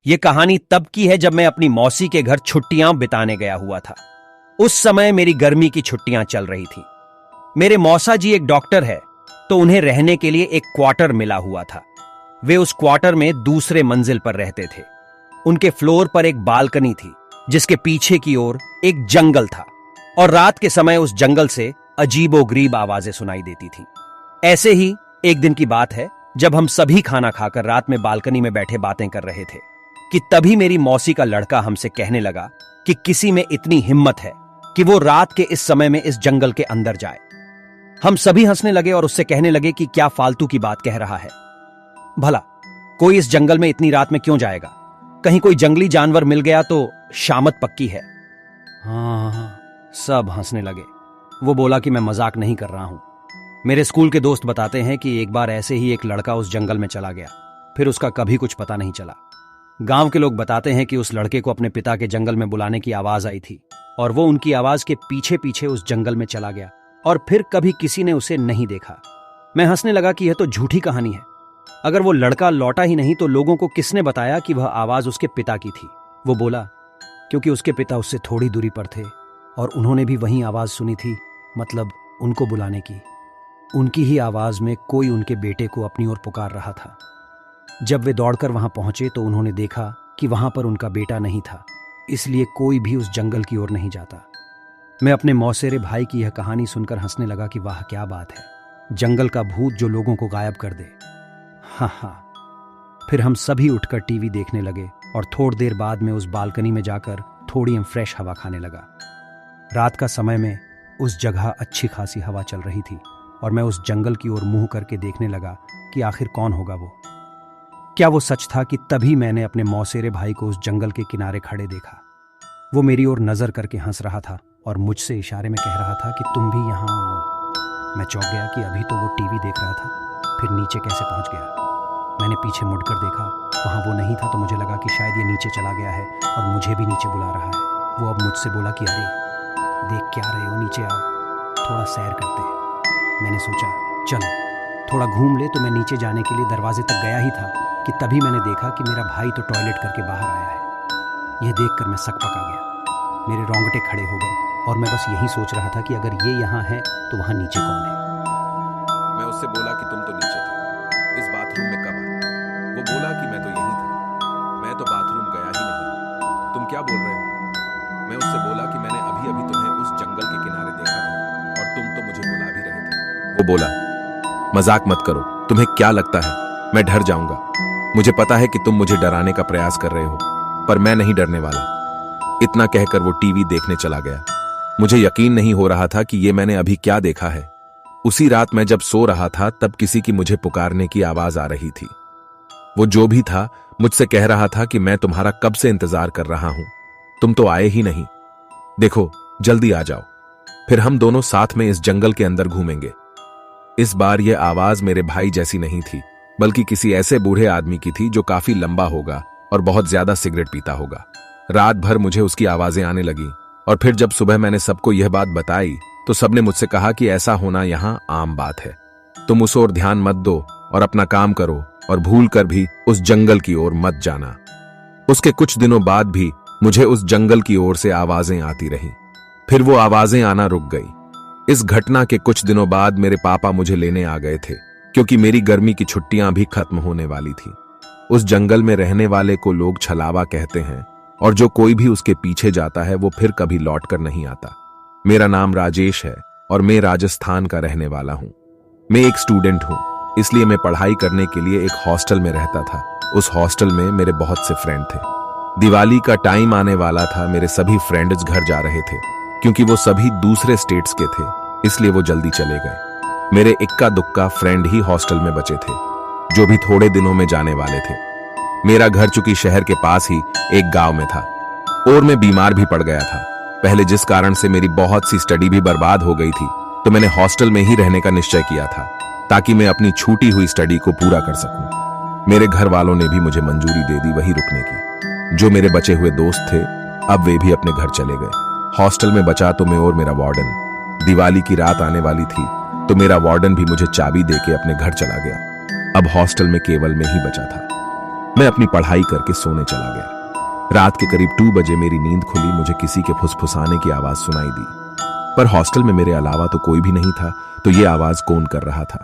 ये कहानी तब की है जब मैं अपनी मौसी के घर छुट्टियां बिताने गया हुआ था। उस समय मेरी गर्मी की छुट्टियां चल रही थी। मेरे मौसा जी एक डॉक्टर है, तो उन्हें रहने के लिए एक क्वार्टर मिला हुआ था। वे उस क्वार्टर में दूसरे मंजिल पर रहते थे। उनके फ्लोर पर एक बालकनी थी, जिसके पीछे की ओर एक जंगल था, और रात के समय उस जंगल से अजीबोगरीब आवाजें सुनाई देती थीं। ऐसे ही एक दिन की बात है, जब हम सभी खाना खाकर रात में बालकनी में बैठे बातें कर रहे थे कि तभी मेरी मौसी का लड़का हमसे कहने लगा कि किसी में इतनी हिम्मत है कि वो रात के इस समय में इस जंगल के अंदर जाए। हम सभी हंसने लगे और उससे कहने लगे कि क्या फालतू की बात कह रहा है, भला कोई इस जंगल में इतनी रात में क्यों जाएगा? कहीं कोई जंगली जानवर मिल गया तो शामत पक्की है। हाँ, सब हंसने लगे। वो बोला कि मैं मजाक नहीं कर रहा हूं। मेरे स्कूल के दोस्त बताते हैं कि एक बार ऐसे ही एक लड़का उस जंगल में चला गया, फिर उसका कभी कुछ पता नहीं चला। गांव के लोग बताते हैं कि उस लड़के को अपने पिता के जंगल में बुलाने की आवाज आई थी, और वो उनकी आवाज के पीछे पीछे उस जंगल में चला गया, और फिर कभी किसी ने उसे नहीं देखा। मैं हंसने लगा कि यह तो झूठी कहानी है। अगर वो लड़का लौटा ही नहीं तो लोगों को किसने बताया कि वह आवाज उसके पिता की थी? वो बोला क्योंकि उसके पिता उससे थोड़ी दूरी पर थे और उन्होंने भी वही आवाज सुनी थी, मतलब उनको बुलाने की। उनकी ही आवाज में कोई उनके बेटे को अपनी ओर पुकार रहा था। जब वे दौड़कर वहां पहुंचे तो उन्होंने देखा कि वहां पर उनका बेटा नहीं था, इसलिए कोई भी उस जंगल की ओर नहीं जाता। मैं अपने मौसेरे भाई की यह कहानी सुनकर हंसने लगा कि वाह क्या बात है, जंगल का भूत जो लोगों को गायब कर दे। हाँ। फिर हम सभी उठकर टीवी देखने लगे और थोड़ी देर बाद में उस बालकनी में जाकर थोड़ी फ्रेश हवा खाने लगा। रात का समय में उस जगह अच्छी खासी हवा चल रही थी और मैं उस जंगल की ओर मुंह करके देखने लगा कि आखिर कौन होगा वो। क्या वो सच था कि तभी मैंने अपने मौसेरे भाई को उस जंगल के किनारे खड़े देखा। वो मेरी ओर नजर करके हंस रहा था और मुझसे इशारे में कह रहा था कि तुम भी यहाँ आओ। मैं चौंक गया कि अभी तो वो टीवी देख रहा था, फिर नीचे कैसे पहुंच गया। मैंने पीछे मुड़कर देखा, वहां वो नहीं था, तो मुझे लगा कि शायद ये नीचे चला गया है और मुझे भी नीचे बुला रहा है। वो अब मुझसे बोला कि अरे देख क्या रहे हो, नीचे आओ, थोड़ा सैर करते हैं। मैंने सोचा चलो थोड़ा घूम ले, तो मैं नीचे जाने के लिए दरवाजे तक गया ही था कि तभी मैंने देखा कि मेरा भाई तो टॉयलेट करके बाहर आया है। यह देखकर मैं सकपका गया, मेरे रोंगटे खड़े हो गए और मैं बस यही सोच रहा था कि अगर ये यहाँ है तो वहाँ नीचे कौन है। मैं उससे बोला कि तुम तो नीचे थे, इस बाथरूम में कब आए? वो बोला कि मैं तो यहीं था, मैं तो बाथरूम गया ही नहीं, तुम क्या बोल रहे हो? मैं उससे बोला कि मैंने अभी अभी तुम्हें उस जंगल के किनारे देखा था और तुम तो मुझे बुला भी रहे थे। वो बोला मजाक मत करो, तुम्हें क्या लगता है मैं डर जाऊंगा? मुझे पता है कि तुम मुझे डराने का प्रयास कर रहे हो, पर मैं नहीं डरने वाला। इतना कहकर वो टीवी देखने चला गया। मुझे यकीन नहीं हो रहा था कि ये मैंने अभी क्या देखा है। उसी रात मैं जब सो रहा था तब किसी की मुझे पुकारने की आवाज आ रही थी। वो जो भी था मुझसे कह रहा था कि मैं तुम्हारा कब से इंतजार कर रहा हूं, तुम तो आए ही नहीं, देखो जल्दी आ जाओ, फिर हम दोनों साथ में इस जंगल के अंदर घूमेंगे। इस बार यह आवाज मेरे भाई जैसी नहीं थी, बल्कि किसी ऐसे बूढ़े आदमी की थी जो काफी लंबा होगा और बहुत ज्यादा सिगरेट पीता होगा। रात भर मुझे उसकी आवाजें आने लगी और फिर जब सुबह मैंने सबको यह बात बताई तो सबने मुझसे कहा कि ऐसा होना यहां आम बात है, तुम उस ओर ध्यान मत दो और अपना काम करो और भूल कर भी उस जंगल की ओर मत जाना। उसके कुछ दिनों बाद भी मुझे उस जंगल की ओर से आवाजें आती रहीं, फिर वो आवाजें आना रुक गई। इस घटना के कुछ दिनों बाद मेरे पापा मुझे लेने आ गए थे, क्योंकि मेरी गर्मी की छुट्टियां भी खत्म होने वाली थी। उस जंगल में रहने वाले को लोग छलावा कहते हैं और जो कोई भी उसके पीछे जाता है वो फिर कभी लौट कर नहीं आता। मेरा नाम राजेश है और मैं राजस्थान का रहने वाला हूं। मैं एक स्टूडेंट हूं, इसलिए मैं पढ़ाई करने के लिए एक हॉस्टल में रहता था। उस हॉस्टल में मेरे बहुत से फ्रेंड थे। दिवाली का टाइम आने वाला था, मेरे सभी फ्रेंड्स घर जा रहे थे, क्योंकि वो सभी दूसरे स्टेट्स के थे, इसलिए वो जल्दी चले गए। मेरे इक्का दुक्का फ्रेंड ही हॉस्टल में बचे थे, जो भी थोड़े दिनों में जाने वाले थे। मेरा घर चूंकि शहर के पास ही एक गांव में था और मैं बीमार भी पड़ गया था पहले, जिस कारण से मेरी बहुत सी स्टडी भी बर्बाद हो गई थी, तो मैंने हॉस्टल में ही रहने का निश्चय किया था ताकि मैं अपनी छूटी हुई स्टडी को पूरा कर सकूं। मेरे घर वालों ने भी मुझे मंजूरी दे दी वहीं रुकने की। जो मेरे बचे हुए दोस्त थे अब वे भी अपने घर चले गए। हॉस्टल में बचा तो मैं और मेरा वार्डन। दिवाली की रात आने वाली थी तो मेरा वार्डन भी मुझे चाबी देके अपने घर चला गया। अब हॉस्टल में केवल मैं ही बचा था। मैं अपनी पढ़ाई करके सोने चला गया। रात के करीब 2 बजे मेरी नींद खुली। मुझे किसी के फुसफुसाने की आवाज सुनाई दी, पर हॉस्टल में मेरे अलावा तो कोई भी नहीं था, तो ये आवाज कौन कर रहा था?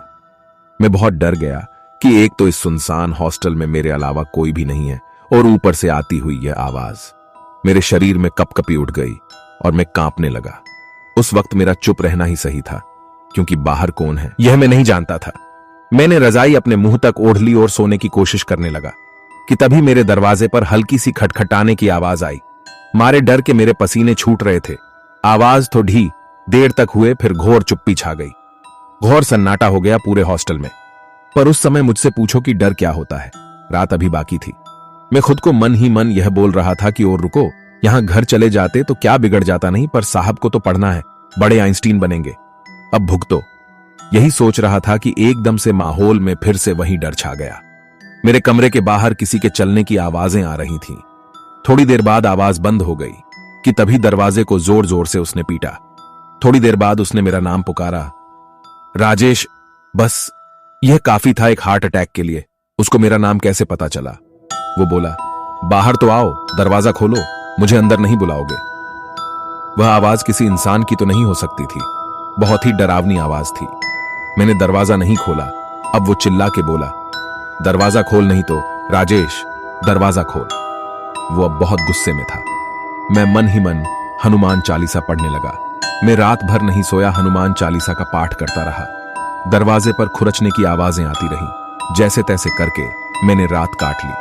मैं बहुत डर गया कि एक तो इस सुनसान हॉस्टल में मेरे अलावा कोई भी नहीं है, और ऊपर से आती हुई यह आवाज मेरे शरीर में कपकपी उठ गई और मैं कांपने लगा। उस वक्त मेरा चुप रहना ही सही था, क्योंकि बाहर कौन है यह मैं नहीं जानता था। मैंने रजाई अपने मुंह तक ओढ़ ली और सोने की कोशिश करने लगा कि तभी मेरे दरवाजे पर हल्की सी खटखटाने की आवाज आई। मारे डर के मेरे पसीने छूट रहे थे। आवाज तो ढी, देर तक हुए, फिर घोर चुप्पी छा गई। घोर सन्नाटा हो गया पूरे हॉस्टल में। पर उस समय मुझसे पूछो कि डर क्या होता है। रात अभी बाकी थी। मैं खुद को मन ही मन यह बोल रहा था कि और रुको, यहां घर चले जाते तो क्या बिगड़ जाता नहीं, पर साहब को तो पढ़ना है, बड़े आइंस्टीन बनेंगे, अब भुगतो। यही सोच रहा था कि एकदम से माहौल में फिर से वही डर छा गया। मेरे कमरे के बाहर किसी के चलने की आवाजें आ रही थीं। थोड़ी देर बाद आवाज बंद हो गई कि तभी दरवाजे को जोर जोर से उसने पीटा। थोड़ी देर बाद उसने मेरा नाम पुकारा, राजेश। बस यह काफी था एक हार्ट अटैक के लिए। उसको मेरा नाम कैसे पता चला? वो बोला, बाहर तो आओ, दरवाजा खोलो, मुझे अंदर नहीं बुलाओगे। वह आवाज किसी इंसान की तो नहीं हो सकती थी। बहुत ही डरावनी आवाज थी। मैंने दरवाजा नहीं खोला। अब वो चिल्ला के बोला, दरवाजा खोल, नहीं तो राजेश दरवाजा खोल। वो अब बहुत गुस्से में था। मैं मन ही मन हनुमान चालीसा पढ़ने लगा। मैं रात भर नहीं सोया, हनुमान चालीसा का पाठ करता रहा। दरवाजे पर खुरचने की आवाजें आती रहीं। जैसे तैसे करके मैंने रात काट ली।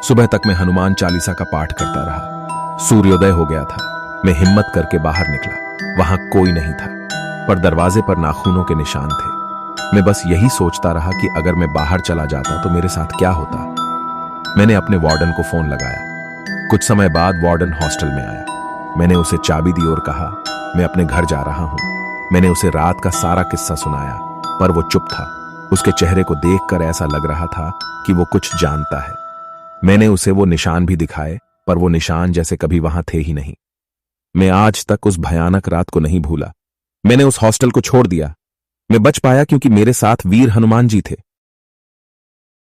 सुबह तक मैं हनुमान चालीसा का पाठ करता रहा। सूर्योदय हो गया था। मैं हिम्मत करके बाहर निकला। वहां कोई नहीं था, पर दरवाजे पर नाखूनों के निशान थे। मैं बस यही सोचता रहा कि अगर मैं बाहर चला जाता तो मेरे साथ क्या होता। मैंने अपने वार्डन को फोन लगाया। कुछ समय बाद वार्डन हॉस्टल में आया। मैंने उसे चाबी दी और कहा, मैं अपने घर जा रहा हूं। मैंने उसे रात का सारा किस्सा सुनाया, पर वो चुप था। उसके चेहरे को देखकर ऐसा लग रहा था कि वो कुछ जानता है। मैंने उसे वो निशान भी दिखाए, पर वो निशान जैसे कभी वहां थे ही नहीं। मैं आज तक उस भयानक रात को नहीं भूला। मैंने उस हॉस्टल को छोड़ दिया। मैं बच पाया क्योंकि मेरे साथ वीर हनुमान जी थे।